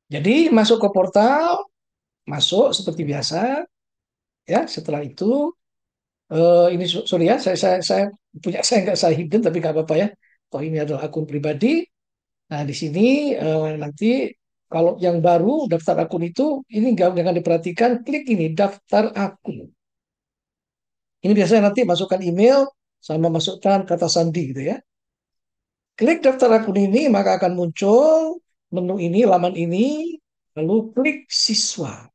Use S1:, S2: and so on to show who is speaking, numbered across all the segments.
S1: Jadi masuk ke portal, masuk seperti biasa, ya. Setelah itu, ini sorry ya, saya punya saya nggak saya hidden tapi nggak apa-apa ya. Toh ini adalah akun pribadi. Nah di sini nanti kalau yang baru daftar akun itu ini nggak jangan diperhatikan, klik ini daftar akun. Ini biasanya nanti masukkan email sama masukkan kata sandi gitu ya. Klik daftar akun ini maka akan muncul menu ini, laman ini, lalu klik siswa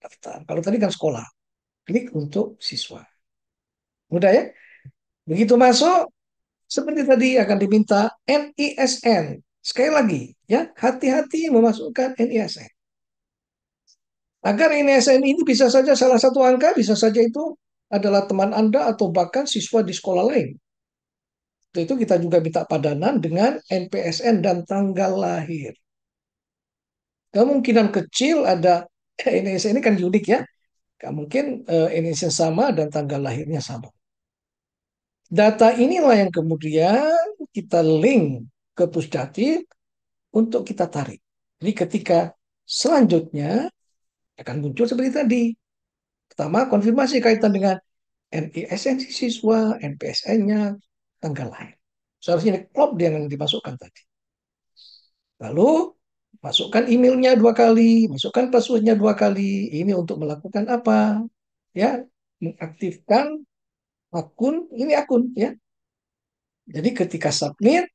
S1: daftar. Kalau tadi kan sekolah, klik untuk siswa. Mudah ya? Begitu masuk, seperti tadi akan diminta NISN. Sekali lagi, ya, hati-hati memasukkan NISN. Agar NISN ini bisa saja salah satu angka, bisa saja itu adalah teman Anda atau bahkan siswa di sekolah lain. Untuk itu kita juga minta padanan dengan NPSN dan tanggal lahir. Kemungkinan kecil ada NISN ini kan unik ya. Nggak mungkin NISN sama dan tanggal lahirnya sama. Data inilah yang kemudian kita link ke Pusdati untuk kita tarik. Jadi ketika selanjutnya akan muncul seperti tadi. Pertama, konfirmasi kaitan dengan NISN siswa, NPSN-nya, tanggal lahir. Seharusnya klop dia yang dimasukkan tadi. Lalu masukkan emailnya dua kali, masukkan passwordnya dua kali. Ini untuk melakukan apa? Ya, mengaktifkan akun. Ini akun ya. Jadi ketika submit,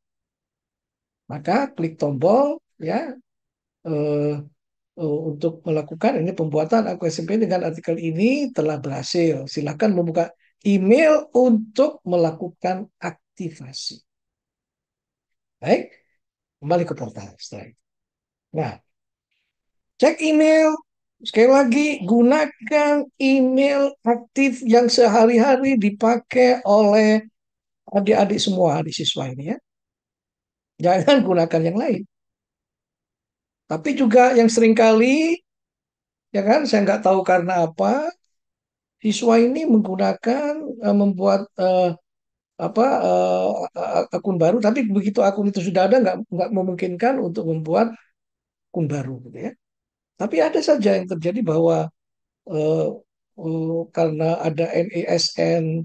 S1: maka klik tombol ya eh, untuk melakukan ini pembuatan akun SMP dengan artikel ini telah berhasil. Silakan membuka email untuk melakukan aktivasi. Baik, kembali ke portal setelah itu. Nah, cek email. Sekali lagi, gunakan email aktif yang sehari-hari dipakai oleh adik-adik semua, adik siswa ini ya. Jangan gunakan yang lain. Tapi juga yang seringkali, ya kan, saya nggak tahu karena apa, siswa ini menggunakan, membuat apa akun baru, tapi begitu akun itu sudah ada, nggak memungkinkan untuk membuat akun baru, gitu ya. Tapi ada saja yang terjadi bahwa eh, karena ada NISN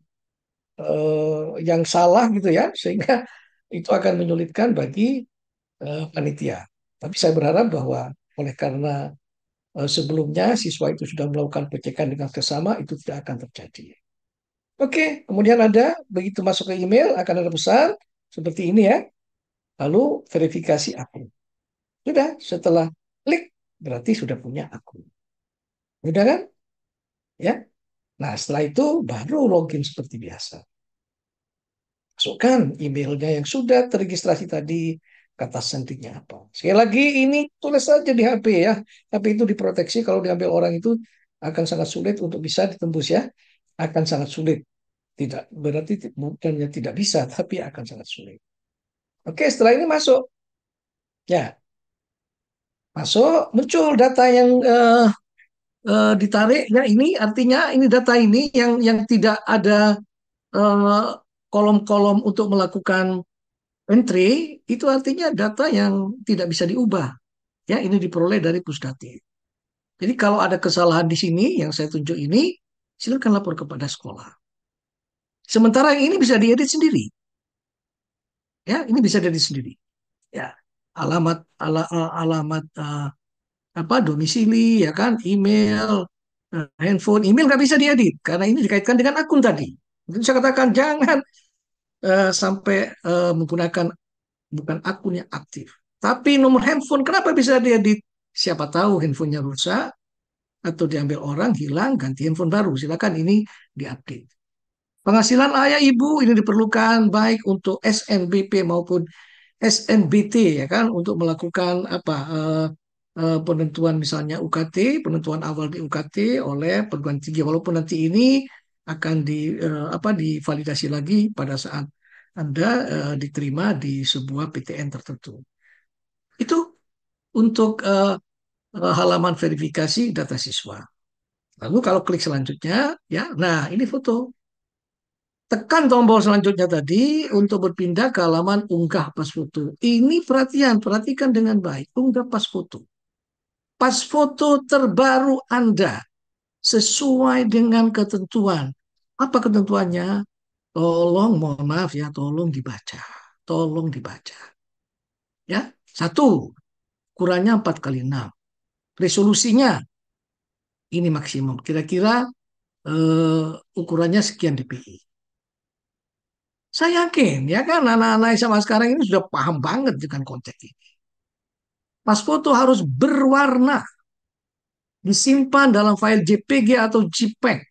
S1: yang salah gitu ya, sehingga itu akan menyulitkan bagi panitia. Tapi saya berharap bahwa oleh karena sebelumnya siswa itu sudah melakukan pengecekan dengan seksama, itu tidak akan terjadi. Oke, kemudian ada begitu masuk ke email akan ada pesan seperti ini ya. Lalu verifikasi akun. Sudah, setelah klik berarti sudah punya akun. Sudah kan? Ya. Nah, setelah itu baru login seperti biasa. Masukkan emailnya yang sudah terregistrasi tadi, kata sandinya apa. Sekali lagi ini tulis saja di HP ya. HP itu diproteksi kalau diambil orang itu akan sangat sulit untuk bisa ditembus ya. Akan sangat sulit. Tidak berarti bukannya tidak bisa, tapi akan sangat sulit. Oke, setelah ini masuk. Ya, masuk muncul data yang ditarik. Ya, ini artinya ini data ini yang tidak ada eh, kolom-kolom untuk melakukan entry, itu artinya data yang tidak bisa diubah. Ya, ini diperoleh dari Pusdati. Jadi kalau ada kesalahan di sini yang saya tunjuk ini, silakan lapor kepada sekolah. Sementara yang ini bisa diedit sendiri. Ya, ini bisa diedit sendiri. Ya, alamat alamat apa domisili ya kan, email, handphone, email nggak bisa diedit karena ini dikaitkan dengan akun tadi. Mungkin saya katakan jangan sampai menggunakan bukan akun yang aktif. Tapi nomor handphone kenapa bisa diedit? Siapa tahu handphonenya rusak atau diambil orang, hilang, ganti handphone baru. Silakan ini diupdate. Penghasilan ayah ibu ini diperlukan baik untuk SNBP maupun SNBT ya kan untuk melakukan apa penentuan misalnya UKT, penentuan awal di UKT oleh perguruan tinggi walaupun nanti ini akan apa divalidasi lagi pada saat Anda diterima di sebuah PTN tertentu. Itu untuk halaman verifikasi data siswa. Lalu kalau klik selanjutnya, ya, nah ini foto. Tekan tombol selanjutnya tadi untuk berpindah ke halaman unggah pas foto. Ini perhatian, perhatikan dengan baik. Unggah pas foto. pas foto terbaru Anda sesuai dengan ketentuan. Apa ketentuannya? Tolong, mohon maaf ya, tolong dibaca. Tolong dibaca. Ya, satu, ukurannya 4x6. Resolusinya ini maksimum. Kira-kira ukurannya sekian dpi. Saya yakin, ya kan, anak-anak sama sekarang ini sudah paham banget dengan konteks ini. Pas foto harus berwarna, disimpan dalam file JPG atau JPEG.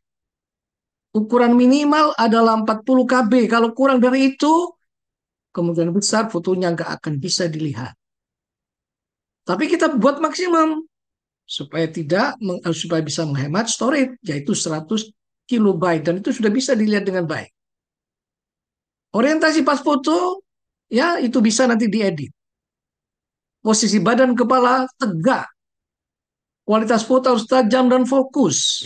S1: Ukuran minimal adalah 40 KB. Kalau kurang dari itu, kemungkinan besar fotonya nggak akan bisa dilihat. Tapi kita buat maksimum supaya supaya bisa menghemat storage, yaitu 100 kilobyte, dan itu sudah bisa dilihat dengan baik. Orientasi pas foto, ya itu bisa nanti diedit. Posisi badan kepala tegak, kualitas foto harus tajam dan fokus.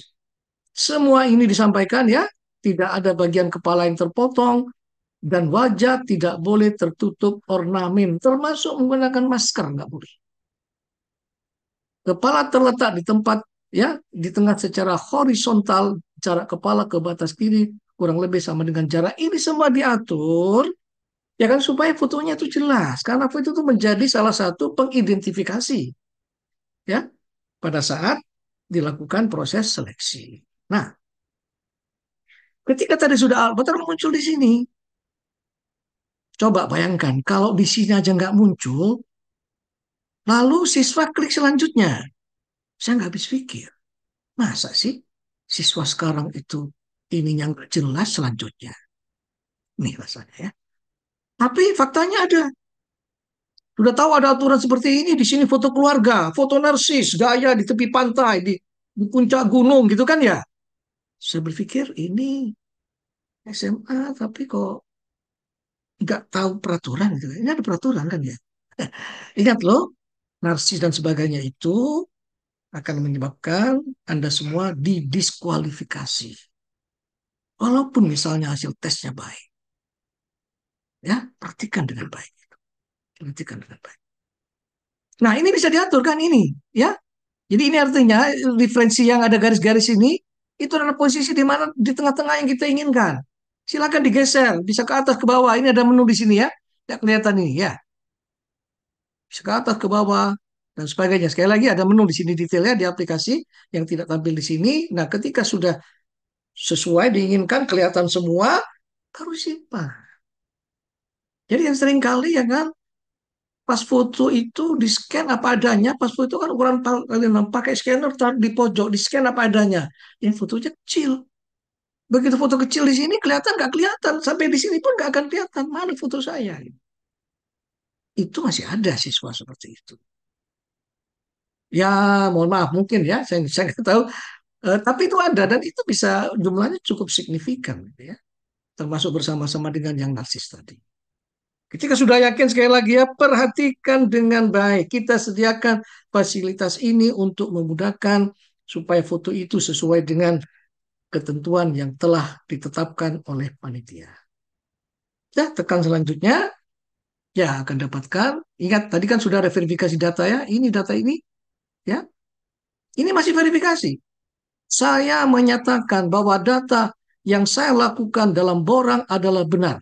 S1: Semua ini disampaikan ya, tidak ada bagian kepala yang terpotong, dan wajah tidak boleh tertutup ornamen, termasuk menggunakan masker, nggak boleh. Kepala terletak di tempat ya di tengah secara horizontal, jarak kepala ke batas kiri kurang lebih sama dengan jarak ini, semua diatur ya kan supaya fotonya itu jelas, karena foto itu menjadi salah satu pengidentifikasi ya pada saat dilakukan proses seleksi. Nah, ketika tadi sudah avatar muncul di sini, coba bayangkan kalau di sini aja nggak muncul, lalu siswa klik selanjutnya. Saya nggak habis pikir. Masa sih siswa sekarang itu ininya nggak jelas selanjutnya? Nih rasanya ya. Tapi faktanya ada. Sudah tahu ada aturan seperti ini. Di sini foto keluarga, foto narsis, gaya di tepi pantai, di puncak gunung gitu kan ya. Saya berpikir ini SMA tapi kok nggak tahu peraturan gitu. Ini ada peraturan kan ya. Ingat loh, narsis dan sebagainya itu akan menyebabkan Anda semua didiskualifikasi. Walaupun misalnya hasil tesnya baik. Ya, perhatikan dengan baik. Perhatikan dengan baik. Nah, ini bisa diatur kan ini, ya. Jadi ini artinya referensi yang ada garis-garis ini itu adalah posisi di mana di tengah-tengah yang kita inginkan. Silakan digeser, bisa ke atas ke bawah. Ini ada menu di sini ya. Tidak kelihatan ini ya. Bisa ke atas ke bawah dan sebagainya. Sekali lagi ada menu di sini detailnya di aplikasi yang tidak tampil di sini. Nah, ketika sudah sesuai diinginkan kelihatan semua, baru simpan. Jadi yang sering kali ya kan pas foto itu di scan apa adanya, pas foto itu kan ukuran kali 6 pakai scanner taruh di pojok, di scan apa adanya. Yang fotonya kecil. Begitu foto kecil di sini kelihatan nggak kelihatan, sampai di sini pun nggak akan kelihatan mana foto saya. Itu masih ada siswa seperti itu. Ya, mohon maaf mungkin ya, saya nggak tahu. Tapi itu ada dan itu bisa jumlahnya cukup signifikan, gitu ya. Termasuk bersama-sama dengan yang narsis tadi. Ketika sudah yakin sekali lagi ya, perhatikan dengan baik. Kita sediakan fasilitas ini untuk memudahkan supaya foto itu sesuai dengan ketentuan yang telah ditetapkan oleh panitia. Ya, tekan selanjutnya, ya akan dapatkan. Ingat, tadi kan sudah ada verifikasi data ya. Ini data ini, ya. Ini masih verifikasi. Saya menyatakan bahwa data yang saya lakukan dalam borang adalah benar.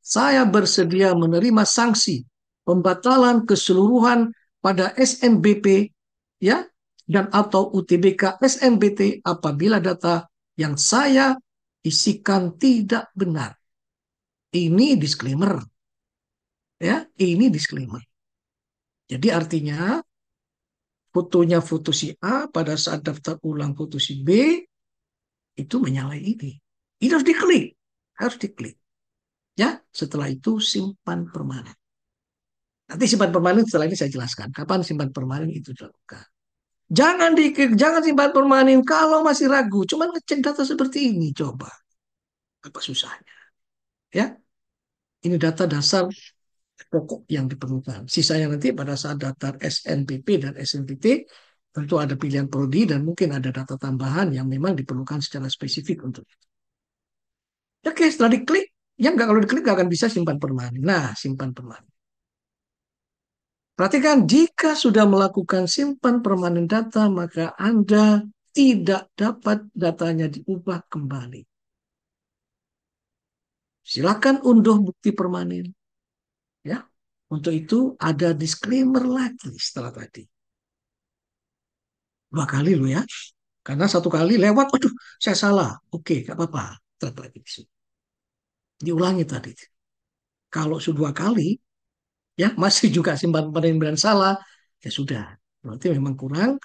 S1: Saya bersedia menerima sanksi pembatalan keseluruhan pada SNBP ya dan atau UTBK SNBT apabila data yang saya isikan tidak benar. Ini disclaimer ya, ini disclaimer. Jadi artinya fotonya foto si A pada saat daftar ulang foto si B itu menyalahi ini. Ini harus diklik, harus diklik. Ya, setelah itu simpan permanen. Nanti simpan permanen setelah ini saya jelaskan. Kapan simpan permanen itu dilakukan. Jangan simpan permanen kalau masih ragu. Cuman ngecek data seperti ini. Coba. Apa susahnya? Ya, ini data dasar pokok yang diperlukan. Sisanya nanti pada saat daftar SNPP dan SNPT, tentu ada pilihan prodi dan mungkin ada data tambahan yang memang diperlukan secara spesifik untuk itu. Oke, setelah diklik, ya nggak kalau diklik nggak akan bisa simpan permanen. Nah, simpan permanen. Perhatikan, jika sudah melakukan simpan permanen data, maka Anda tidak dapat datanya diubah kembali. Silakan unduh bukti permanen. Ya, untuk itu ada disclaimer lagi setelah tadi. 2 kali loh ya. Karena 1 kali lewat, aduh, saya salah. Oke, nggak apa-apa. Tetap lagi di sini. Diulangi tadi. Kalau sudah 2 kali, ya masih juga simpan permanen salah, ya sudah. Berarti memang kurang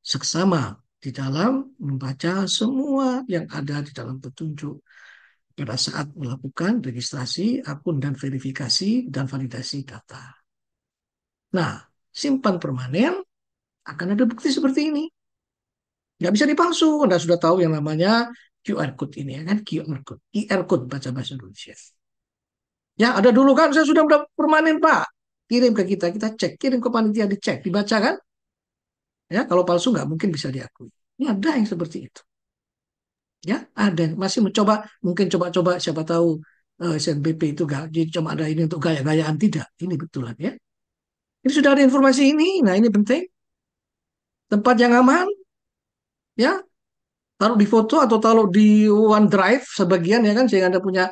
S1: seksama di dalam membaca semua yang ada di dalam petunjuk pada saat melakukan registrasi akun dan verifikasi dan validasi data. Nah, simpan permanen akan ada bukti seperti ini. Nggak bisa dipalsu. Anda sudah tahu yang namanya QR code ini ya kan? QR code. QR code baca bahasa Indonesia. Ya, ada dulu kan saya sudah mendapat permanen, Pak. Kirim ke kita, kita cek. Kirim ke panitia dicek, dibaca kan? Ya, kalau palsu nggak mungkin bisa diakui. Ini ada yang seperti itu. Ya, ada masih mencoba, mungkin coba-coba siapa tahu SNBP itu gak jadi cuma ada ini untuk gaya-gayaan, tidak. Ini betulan ya. Ini sudah ada informasi ini. Nah, ini penting. Tempat yang aman ya, taruh di foto atau taruh di OneDrive sebagian ya kan, sehingga Anda punya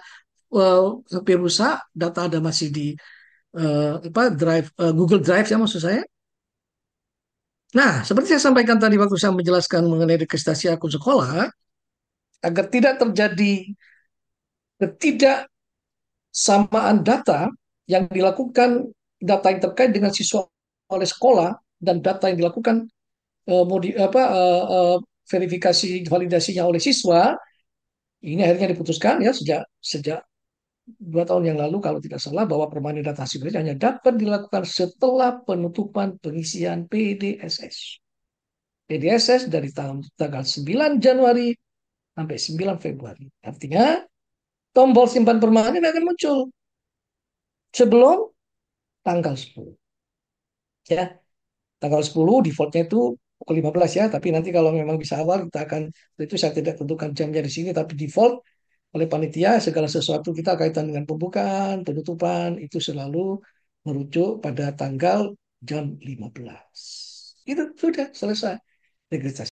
S1: HP rusak, data Anda masih di apa drive, Google Drive ya maksud saya. Nah, seperti saya sampaikan tadi waktu saya menjelaskan mengenai registrasi akun sekolah, agar tidak terjadi ketidaksamaan data yang dilakukan, data yang terkait dengan siswa oleh sekolah dan data yang dilakukan verifikasi validasinya oleh siswa, ini akhirnya diputuskan ya sejak sejak 2 tahun yang lalu kalau tidak salah, bahwa permanen data hasil hanya dapat dilakukan setelah penutupan pengisian PDSS. PDSS dari tanggal 9 Januari sampai 9 Februari. Artinya tombol simpan permanen akan muncul sebelum tanggal 10. Ya, tanggal 10 defaultnya itu pukul 15 ya, tapi nanti kalau memang bisa awal kita akan, itu saya tidak tentukan jamnya di sini, tapi default oleh panitia segala sesuatu kita kaitan dengan pembukaan, penutupan itu selalu merujuk pada tanggal jam 15. Itu sudah selesai registrasi.